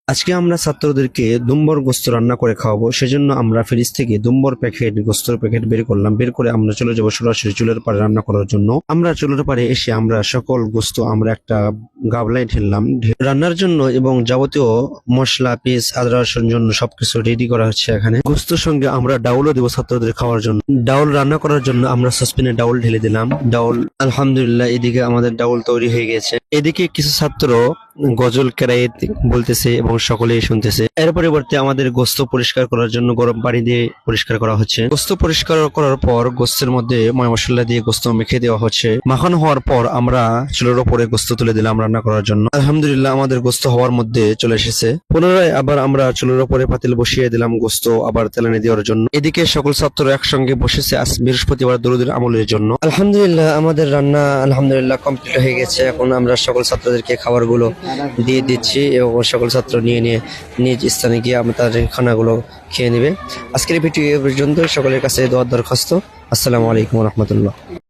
আজকে আমরা ছাত্রদেরকে দুম্বর গোস্ত রান্না করে খাওয়াবো, সেজন্য আমরা ফ্রিজ থেকে দুম্বর প্যাকেট গোস্তর প্যাকেট বের করলাম। বের করে আমরা চলে যাবো সরাসরি চুলের পাড়ে রান্না করার জন্য। আমরা চুলের পাড়ে এসে আমরা সকল গোস্ত আমরা একটা গাবলায় ঢেললাম রান্নার জন্য, এবং যাবতীয় মশলা পিস আদা রসুন জন্য সবকিছু রেডি করা হচ্ছে। এখানে গোস্তর সঙ্গে আমরা ডাউলও দেবো ছাত্রদের খাওয়ার জন্য। ডাউল রান্না করার জন্য আমরা সসপ্যানে ডাউল ঢেলে দিলাম। ডাউল আলহামদুলিল্লাহ এদিকে আমাদের ডাউল তৈরি হয়ে গেছে। এদিকে কিছু ছাত্র গজল কেরায়েত বলতেছে এবং সকলেই শুনতেছে। এর পরিবর্তে আমাদের গোস্ত পরিষ্কার করার জন্য গরম পানি দিয়ে পরিষ্কার করা হচ্ছে। গোস্ত পরিষ্কার করার পর গোস্তের মধ্যে ময় মশলা দিয়ে গোস্ত মেখে দেওয়া হচ্ছে। মাখানো হওয়ার পর আমরা চুলের ওপরে গোস্ত তুলে দিলাম রান্না করার জন্য। আলহামদুলিল্লাহ আমাদের গোস্ত হওয়ার মধ্যে চলে এসেছে। পুনরায় আবার আমরা চুলের ওপরে পাতিল বসিয়ে দিলাম গোস্ত আবার তেলানি দেওয়ার জন্য। এদিকে সকল ছাত্র একসঙ্গে বসেছে আজ বৃহস্পতিবার দরুদের আমলের জন্য। আলহামদুলিল্লাহ আমাদের রান্না আলহামদুলিল্লাহ কমপ্লিট হয়ে গেছে। এখন আমরা সকল ছাত্রদেরকে খাবারগুলো দিয়ে দিচ্ছি এবং সকল ছাত্র নিয়ে নিজ স্থানে গিয়ে আমরা তাদের খানাগুলো খেয়ে নেবে। আজকের ভিডিও এ পর্যন্ত। সকলের কাছে দোয়ার দরখাস্ত। আসসালামু আলাইকুম রহমতুল্লাহ।